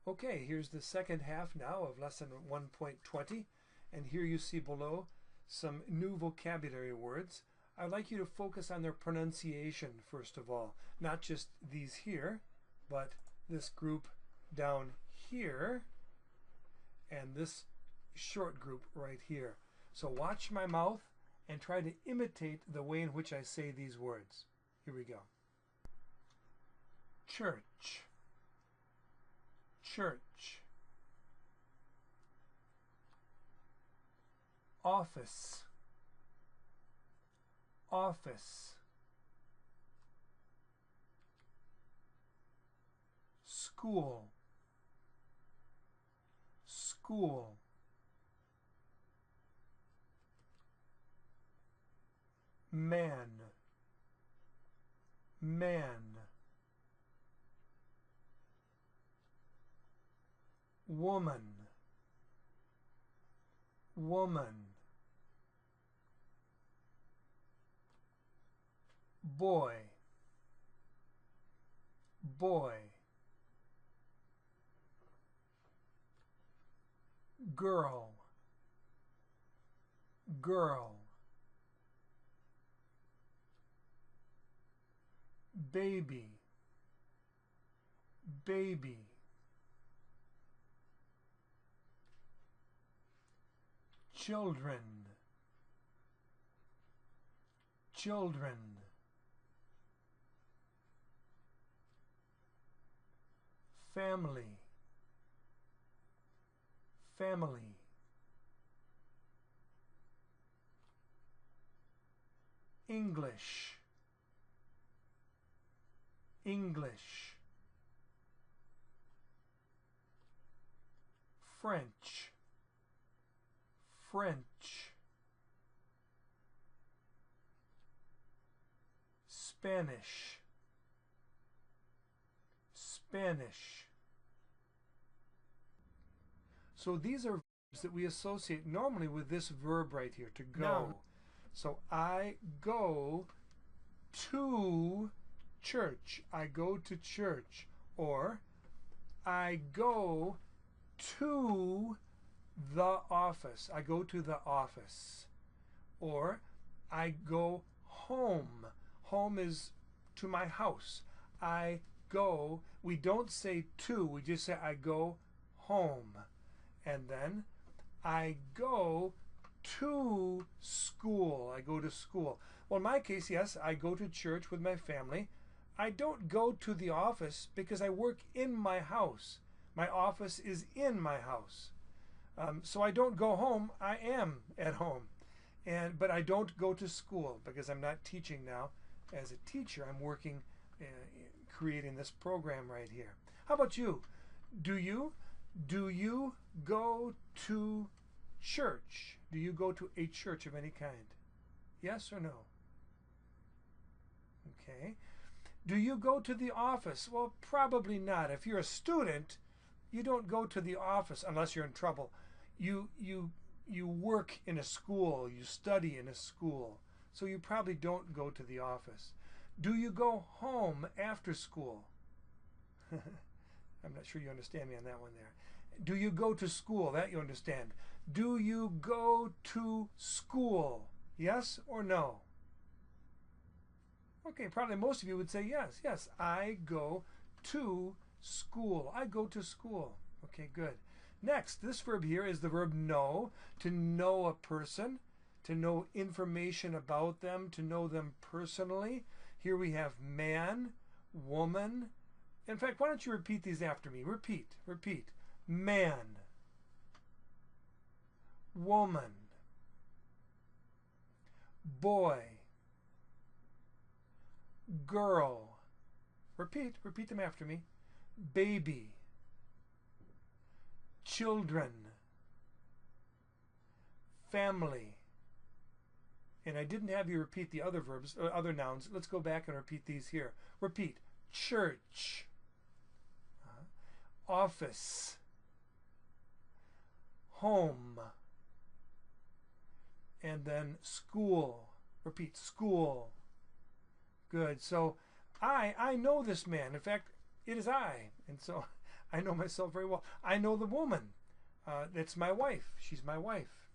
Okay, here's the second half now of lesson 1.20, and here you see below some new vocabulary words. I'd like you to focus on their pronunciation first of all, not just these here, but this group down here and this short group right here. So watch my mouth and try to imitate the way in which I say these words. Here we go. Church. Church. Office. Office. School. School. Man. Man. Woman. Woman. Boy. Boy. Girl. Girl. Baby. Baby. Children. Children. Family. Family. English. English. French. French. Spanish. Spanish. So these are verbs that we associate normally with this verb right here, to go. Now, so I go to church. I go to church. Or I go to the office. I go to the office. Or I go home. Home is to my house. I go. We don't say to. We just say I go home. And then I go to school. I go to school. Well, in my case, yes, I go to church with my family. I don't go to the office because I work in my house. My office is in my house. So I don't go home. I am at home. But I don't go to school because I'm not teaching now. As a teacher, I'm working creating this program right here. How about you? Do you go to church? Do you go to a church of any kind? Yes or no? Okay. Do you go to the office? Well, probably not. If you're a student, you don't go to the office unless you're in trouble. You work in a school. You study in a school. So you probably don't go to the office. Do you go home after school? I'm not sure you understand me on that one there. Do you go to school? That you understand. Do you go to school? Yes or no? Okay, probably most of you would say yes. Yes, I go to school. I go to school. Okay, good. Next, this verb here is the verb know. To know a person, to know information about them, to know them personally. Here we have man, woman. In fact, why don't you repeat these after me? Repeat, repeat. Man, woman, boy, girl. Repeat them after me. Baby, children, family. And I didn't have you repeat the other verbs, other nouns. Let's go back and repeat these here. Repeat. Church, office, home, and then school. Repeat, school. Good. So I know this man. In fact, it is I. And so I know myself very well. I know the woman. That's my wife. She's my wife.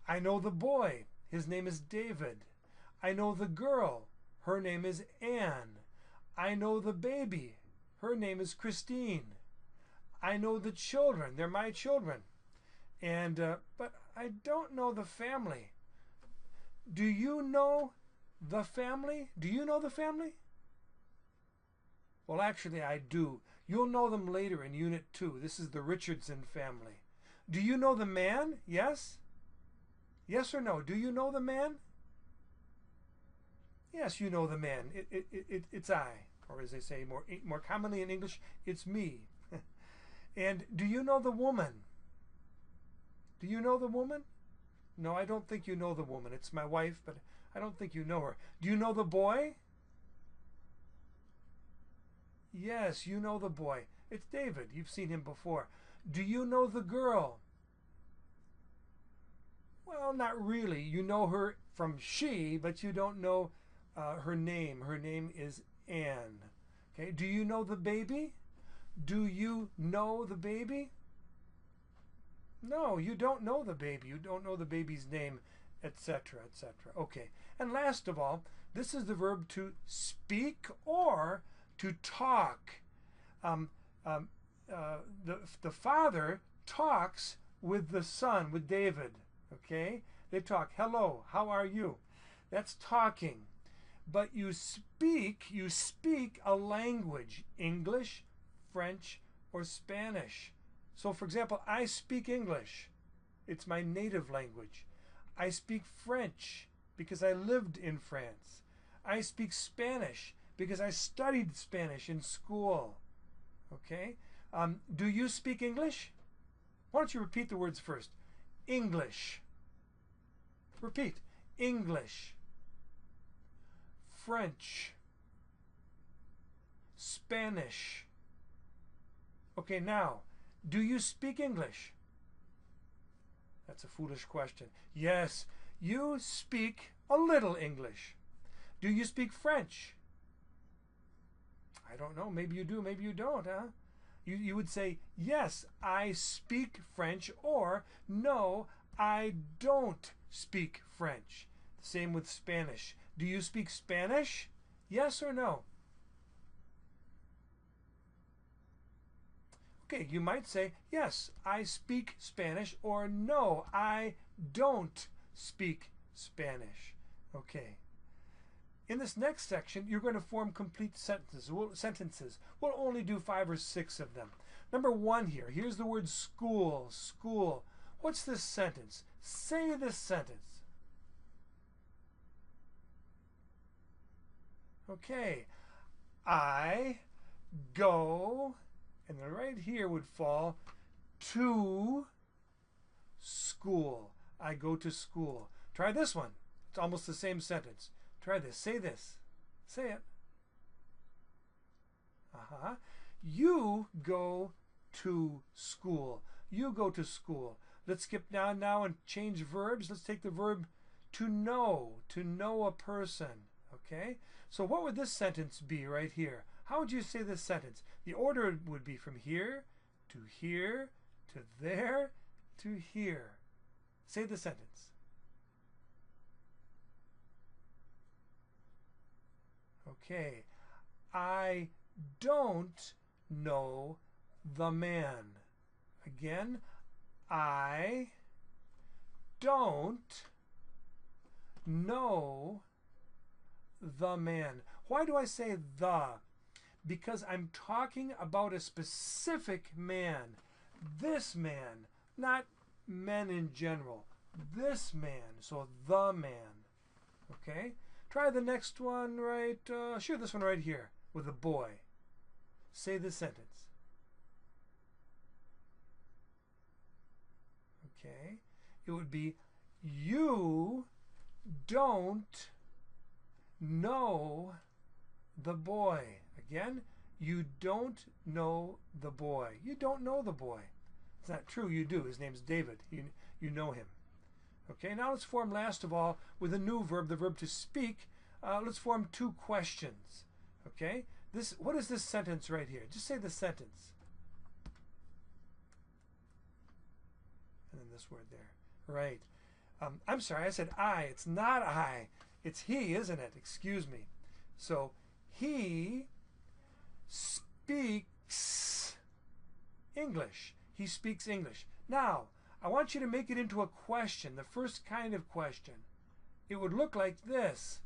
I know the boy. His name is David. I know the girl. Her name is Anne. I know the baby. Her name is Christine. I know the children. They're my children. And but I don't know the family. Do you know the family? Do you know the family? Well, actually, I do. You'll know them later in Unit 2. This is the Richardson family. Do you know the man? Yes? Yes or no? Do you know the man? Yes, you know the man. It's I. Or as they say more commonly in English, it's me. And do you know the woman? Do you know the woman? No, I don't think you know the woman. It's my wife, but I don't think you know her. Do you know the boy? Yes, you know the boy. It's David. You've seen him before. Do you know the girl? Well, not really. You know her from she, but you don't know her name. Her name is Anne. Okay. Do you know the baby? Do you know the baby? No, you don't know the baby. You don't know the baby's name, etc., etc. Okay. And last of all, this is the verb to speak or to talk. The father talks with the son, with David. Okay? They talk. Hello, how are you? That's talking. But you speak a language, English, French, or Spanish. So, for example, I speak English. It's my native language. I speak French because I lived in France. I speak Spanish because I studied Spanish in school. Okay? Do you speak English? Why don't you repeat the words first? English. Repeat. English. French. Spanish. Okay, now, do you speak English? That's a foolish question. Yes, you speak a little English. Do you speak French? I don't know. Maybe you do, maybe you don't, huh? You would say, yes, I speak French, or no, I don't speak French. Same with Spanish. Do you speak Spanish? Yes or no? Okay, you might say, yes, I speak Spanish, or no, I don't speak Spanish. Okay. In this next section, you're going to form complete sentences. We'll only do 5 or 6 of them. Number 1 here. Here's the word school. School. What's this sentence? Say this sentence. Okay. I go, and then right here would fall to school. I go to school. Try this one. It's almost the same sentence. Try this. Say this. Say it. You go to school. You go to school. Let's skip down now and change verbs. Let's take the verb to know a person. Okay? So what would this sentence be right here? How would you say this sentence? The order would be from here, to there, to here. Say the sentence. Okay. I don't know the man. Again, I don't know the man. Why do I say the? Because I'm talking about a specific man. This man, not men in general. This man, so the man. Okay? Try the next one right, sure, this one right here with a boy. Say this sentence. Okay? It would be, you don't know the boy. Again, you don't know the boy. You don't know the boy. It's not true, you do. His name's David. You know him. Okay, now let's form last of all with a new verb, the verb to speak. Let's form 2 questions. Okay, what is this sentence right here? Just say the sentence. this word there. Right. I'm sorry, I said I. It's not I. It's he, isn't it? Excuse me. So he speaks English. He speaks English. Now, I want you to make it into a question, the first kind of question. It would look like this.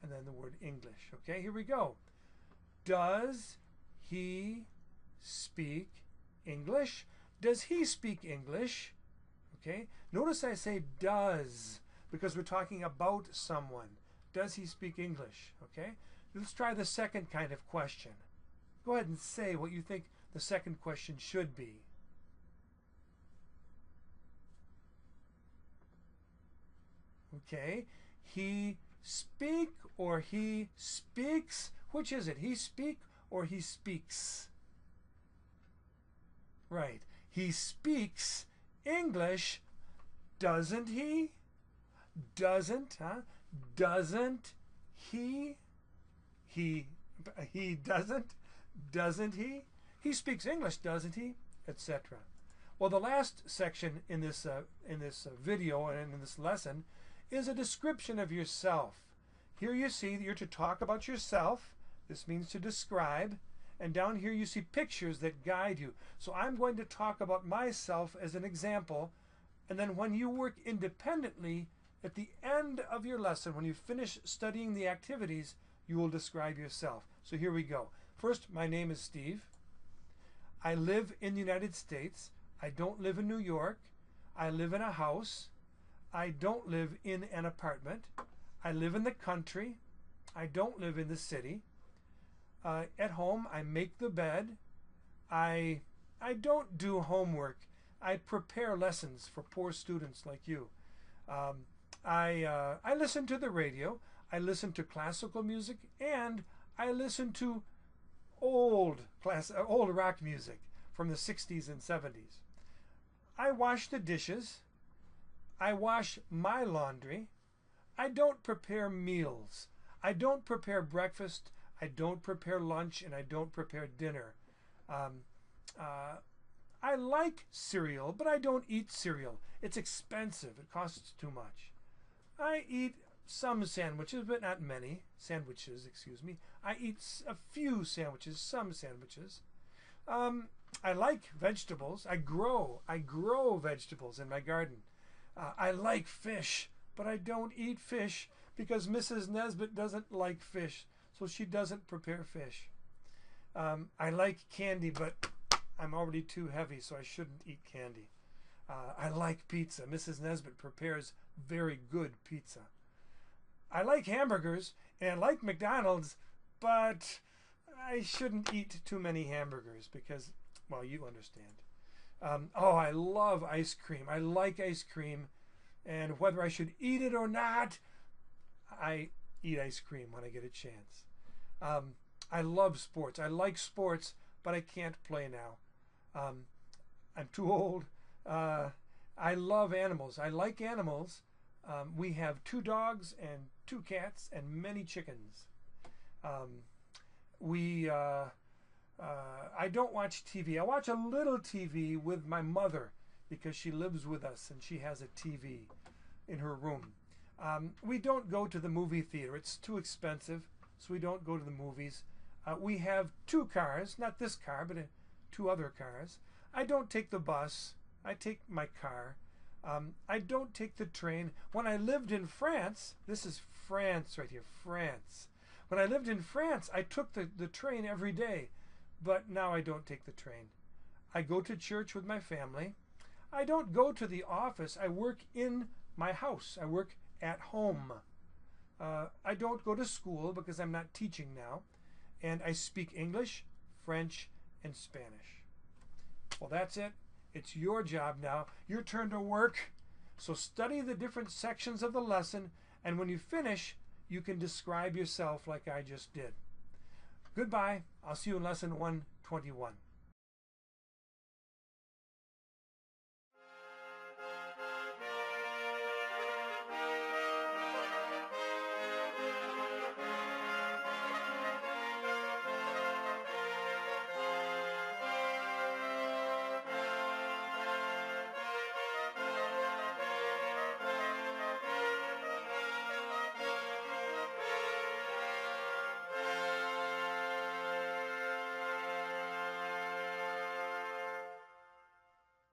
And then the word English. Okay, here we go. Does he speak English? Does he speak English? Okay, notice I say does because we're talking about someone. Does he speak English? Okay, let's try the second kind of question. Go ahead and say what you think the second question should be. Okay, he speak or he speaks? Which is it? He speak or he speaks? Right. He speaks English, doesn't he? Doesn't, huh? Doesn't he? He doesn't he? He speaks English, doesn't he? Etc. Well, the last section in this video and in this lesson is a description of yourself. Here you see that you're to talk about yourself. This means to describe. And down here you see pictures that guide you. So I'm going to talk about myself as an example. And then when you work independently, at the end of your lesson, when you finish studying the activities, you will describe yourself. So here we go. First, my name is Steve. I live in the United States. I don't live in New York. I live in a house. I don't live in an apartment. I live in the country. I don't live in the city. At home, I make the bed. I don't do homework. I prepare lessons for poor students like you. I listen to the radio. I listen to classical music, and I listen to old rock music from the 60s and 70s. I wash the dishes. I wash my laundry. I don't prepare meals. I don't prepare breakfast. I don't prepare lunch, and I don't prepare dinner. I like cereal, but I don't eat cereal. It's expensive. It costs too much. I eat some sandwiches, but not many. Sandwiches, excuse me. I eat a few sandwiches, some sandwiches. I like vegetables. I grow vegetables in my garden. I like fish, but I don't eat fish because Mrs. Nesbitt doesn't like fish, so she doesn't prepare fish. I like candy, but I'm already too heavy, so I shouldn't eat candy. I like pizza. Mrs. Nesbitt prepares very good pizza. I like hamburgers, and I like McDonald's, but I shouldn't eat too many hamburgers because, well, you understand. Oh, I love ice cream. I like ice cream, and whether I should eat it or not, I eat ice cream when I get a chance. I love sports. I like sports, but I can't play now. I'm too old. I love animals. I like animals. We have 2 dogs and 2 cats and many chickens. I don't watch TV. I watch a little TV with my mother because she lives with us and she has a TV in her room. We don't go to the movie theater. It's too expensive, so we don't go to the movies. We have 2 cars, not this car, but 2 other cars. I don't take the bus. I take my car. I don't take the train. When I lived in France, this is France right here, France. When I lived in France, I took the train every day, but now I don't take the train. I go to church with my family. I don't go to the office. I work in my house. I work at home. I don't go to school because I'm not teaching now. And I speak English, French, and Spanish. Well, that's it. It's your job now. Your turn to work. So study the different sections of the lesson, and when you finish, you can describe yourself like I just did. Goodbye. I'll see you in lesson 121.